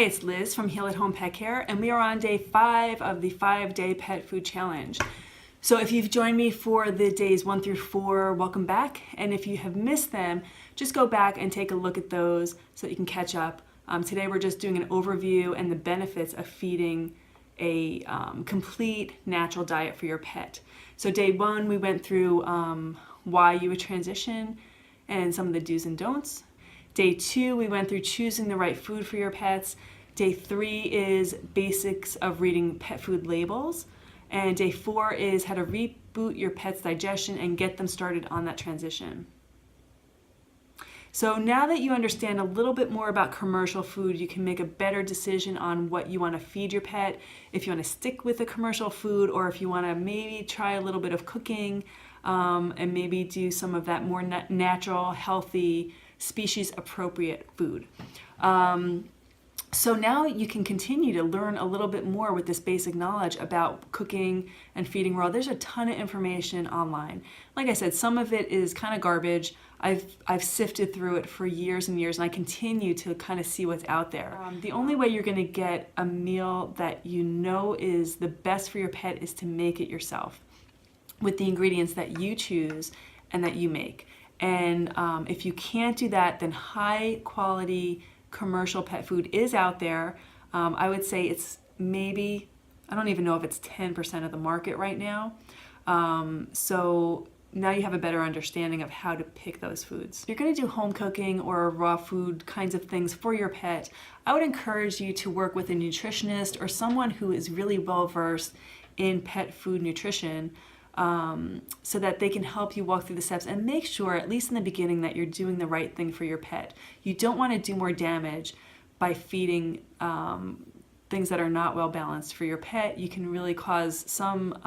it's Liz from Heal at Home Pet Care, and we are on day 5 of the 5-day pet food challenge. So if you've joined me for the days 1 through 4, welcome back. And if you have missed them, just go back and take a look at those so that you can catch up. Today we're just doing an overview and the benefits of feeding a complete natural diet for your pet. So day 1, we went through why you would transition and some of the do's and don'ts. Day 2, we went through choosing the right food for your pets. Day 3 is basics of reading pet food labels. And day 4 is how to reboot your pet's digestion and get them started on that transition. So now that you understand a little bit more about commercial food, you can make a better decision on what you want to feed your pet, if you want to stick with the commercial food, or if you want to maybe try a little bit of cooking and maybe do some of that more natural, healthy, species appropriate food. So now you can continue to learn a little bit more with this basic knowledge about cooking and feeding raw. There's a ton of information online. Like I said, some of it is kind of garbage. I've sifted through it for years and years, and I continue to kind of see what's out there. The only way you're going to get a meal that you know is the best for your pet is to make it yourself with the ingredients that you choose and that you make. And if you can't do that, then high quality commercial pet food is out there. I would say it's maybe, I don't even know if it's 10% of the market right now. So now you have a better understanding of how to pick those foods. If you're going to do home cooking or raw food kinds of things for your pet, I would encourage you to work with a nutritionist or someone who is really well versed in pet food nutrition, so that they can help you walk through the steps and make sure, at least in the beginning, that you're doing the right thing for your pet. You don't want to do more damage by feeding things that are not well balanced for your pet. You can really cause some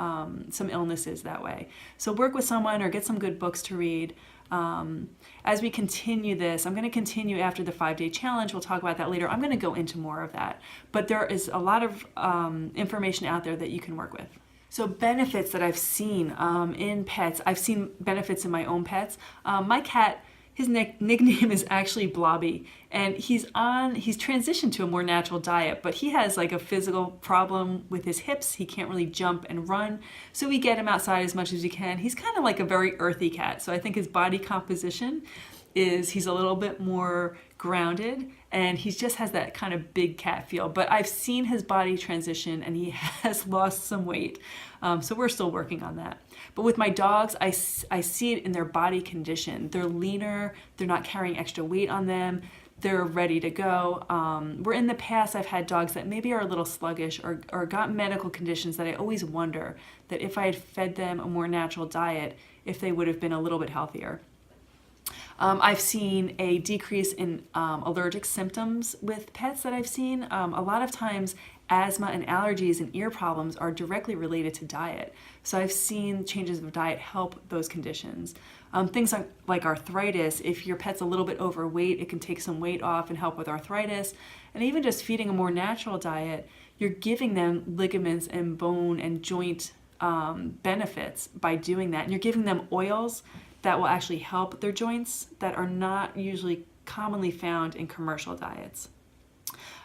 illnesses that way. So work with someone or get some good books to read. As we continue this, I'm going to continue after the 5-day challenge. We'll talk about that later. I'm going to go into more of that. But there is a lot of information out there that you can work with. So benefits that I've seen in pets, I've seen benefits in my own pets. My cat, his nickname is actually Blobby, and he's transitioned to a more natural diet, but he has like a physical problem with his hips. He can't really jump and run, so we get him outside as much as we can. He's kind of like a very earthy cat, so I think his body composition is he's a little bit more grounded, and he just has that kind of big cat feel. But I've seen his body transition and he has lost some weight. So we're still working on that. But with my dogs, I see it in their body condition. They're leaner, they're not carrying extra weight on them, they're ready to go. Where in the past I've had dogs that maybe are a little sluggish or got medical conditions that I always wonder that if I had fed them a more natural diet, if they would have been a little bit healthier. I've seen a decrease in allergic symptoms with pets that I've seen. A lot of times asthma and allergies and ear problems are directly related to diet. So I've seen changes of diet help those conditions. Things like arthritis, if your pet's a little bit overweight, it can take some weight off and help with arthritis. And even just feeding a more natural diet, you're giving them ligaments and bone and joint benefits by doing that. And you're giving them oils that will actually help their joints that are not usually commonly found in commercial diets.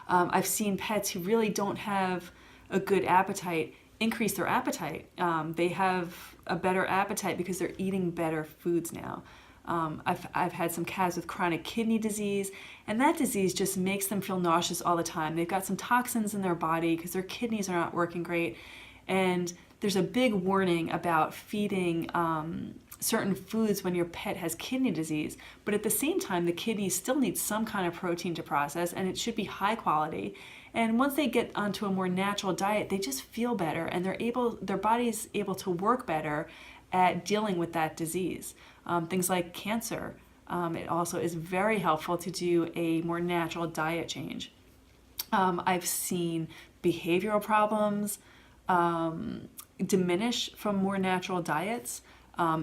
I've seen pets who really don't have a good appetite increase their appetite. They have a better appetite because they're eating better foods now. I've had some cats with chronic kidney disease, and that disease just makes them feel nauseous all the time. They've got some toxins in their body because their kidneys are not working great, and there's a big warning about feeding certain foods when your pet has kidney disease, but at the same time the kidneys still need some kind of protein to process, and it should be high quality. And once they get onto a more natural diet, they just feel better, and their body's able to work better at dealing with that disease. Things like cancer, it also is very helpful to do a more natural diet change. I've seen behavioral problems diminish from more natural diets.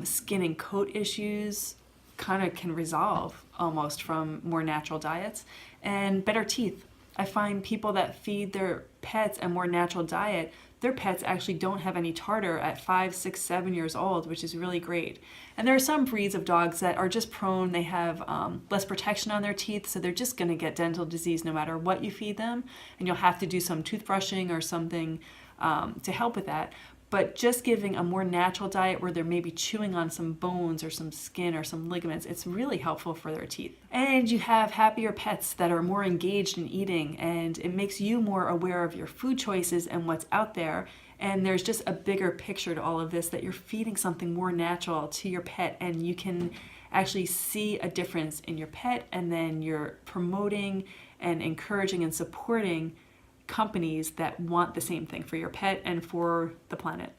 Skin and coat issues kind of can resolve almost from more natural diets, and better teeth. I find people that feed their pets a more natural diet, their pets actually don't have any tartar at 5, 6, 7 years old, which is really great. And there are some breeds of dogs that are just prone, they have less protection on their teeth, so they're just going to get dental disease no matter what you feed them, and you'll have to do some toothbrushing or something to help with that. But just giving a more natural diet where they're maybe chewing on some bones or some skin or some ligaments, it's really helpful for their teeth. And you have happier pets that are more engaged in eating, and it makes you more aware of your food choices and what's out there. And there's just a bigger picture to all of this, that you're feeding something more natural to your pet, and you can actually see a difference in your pet, and then you're promoting and encouraging and supporting companies that want the same thing for your pet and for the planet.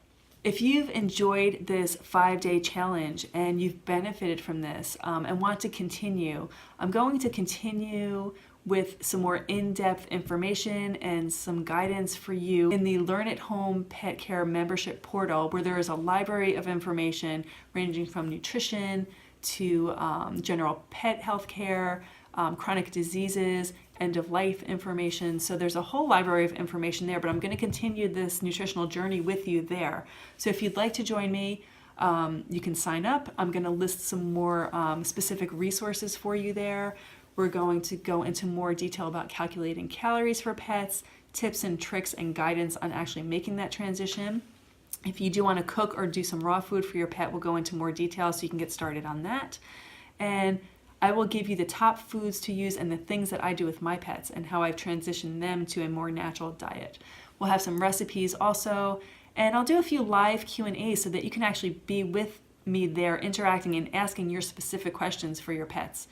If you've enjoyed this 5-day challenge and you've benefited from this and want to continue, I'm going to continue with some more in-depth information and some guidance for you in the Learn at Home Pet Care membership portal, where there is a library of information ranging from nutrition to general pet health care, chronic diseases, end-of-life information. So there's a whole library of information there, but I'm going to continue this nutritional journey with you there. So if you'd like to join me, you can sign up. I'm going to list some more specific resources for you there. We're going to go into more detail about calculating calories for pets, tips and tricks and guidance on actually making that transition. If you do want to cook or do some raw food for your pet, we'll go into more detail so you can get started on that. And I will give you the top foods to use and the things that I do with my pets and how I've transitioned them to a more natural diet. We'll have some recipes also, and I'll do a few live Q&As so that you can actually be with me there interacting and asking your specific questions for your pets.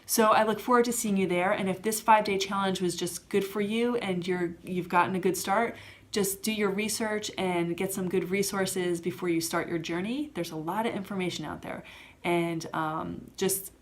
So I look forward to seeing you there, and if this 5-day challenge was just good for you and you've gotten a good start, just do your research and get some good resources before you start your journey. There's a lot of information out there, and just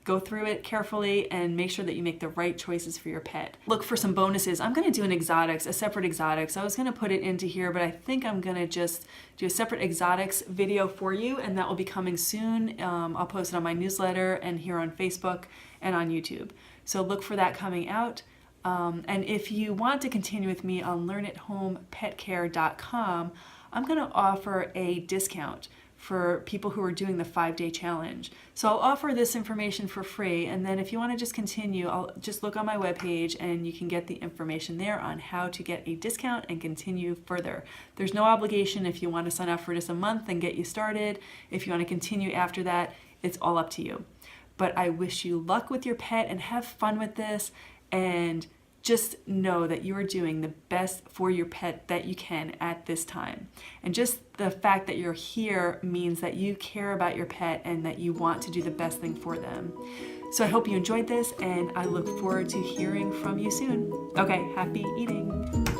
go through it carefully and make sure that you make the right choices for your pet. Look for some bonuses. I'm going to do a separate exotics. I was going to put it into here, but I think I'm going to just do a separate exotics video for you, and that will be coming soon. I'll post it on my newsletter and here on Facebook and on YouTube. So look for that coming out. And if you want to continue with me on learnathomepetcare.com, I'm going to offer a discount for people who are doing the 5-day challenge. So I'll offer this information for free, and then if you want to just continue, I'll just look on my webpage and you can get the information there on how to get a discount and continue further. There's no obligation if you want to sign up for just a month and get you started. If you want to continue after that, it's all up to you. But I wish you luck with your pet and have fun with this, and just know that you are doing the best for your pet that you can at this time. And just the fact that you're here means that you care about your pet and that you want to do the best thing for them. So I hope you enjoyed this, and I look forward to hearing from you soon. Okay, happy eating.